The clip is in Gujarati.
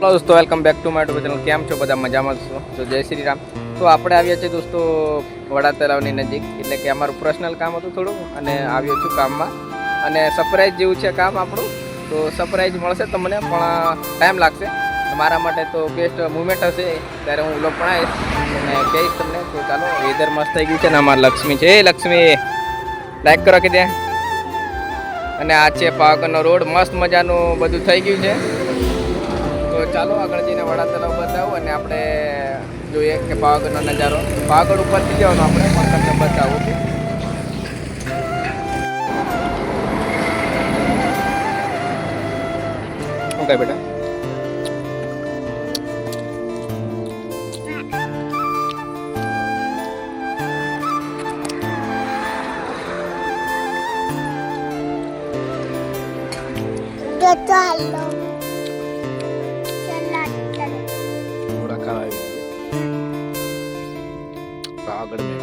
હેલો દોસ્તો, welcome back to my YouTube channel. કેમ છો બધા? મજામાં છો? તો જય શ્રી રામ. તો આપણે આવ્યા છીએ દોસ્તો વડા તળાવની નજીક, એટલે કે અમારું પર્સનલ કામ હતું થોડું, અને આવ્યો છું કામમાં. અને સરપ્રાઈઝ જેવું છે કામ આપણું, તો સરપ્રાઈઝ મળશે તમને, પણ ટાઈમ લાગશે. મારા માટે તો બેસ્ટ મુમેન્ટ હશે, ત્યારે હું વ્લોગ બનાવીશ અને કહીશ તમને. તો ચાલો, વેધર મસ્ત થઈ ગયું છે ને અમારી લક્ષ્મી છે. એ લક્ષ્મી, લાઈક કરો કે ત્યાં. અને આ છે પાવાગઢનો રોડ, મસ્ત મજાનું બધું થઈ ગયું છે. તો ચાલો આગળ જઈને વડા તળાવ બતાવું અને આપણે જોઈએ કે પાવાગઢનો નજારો. પાવાગઢ ઉપરથી જવાનું આપણે, પણ તમને બતાવું. શું કહે બેટા? ચાલો થોડા ખાવા આવી પાવાગઢ મેં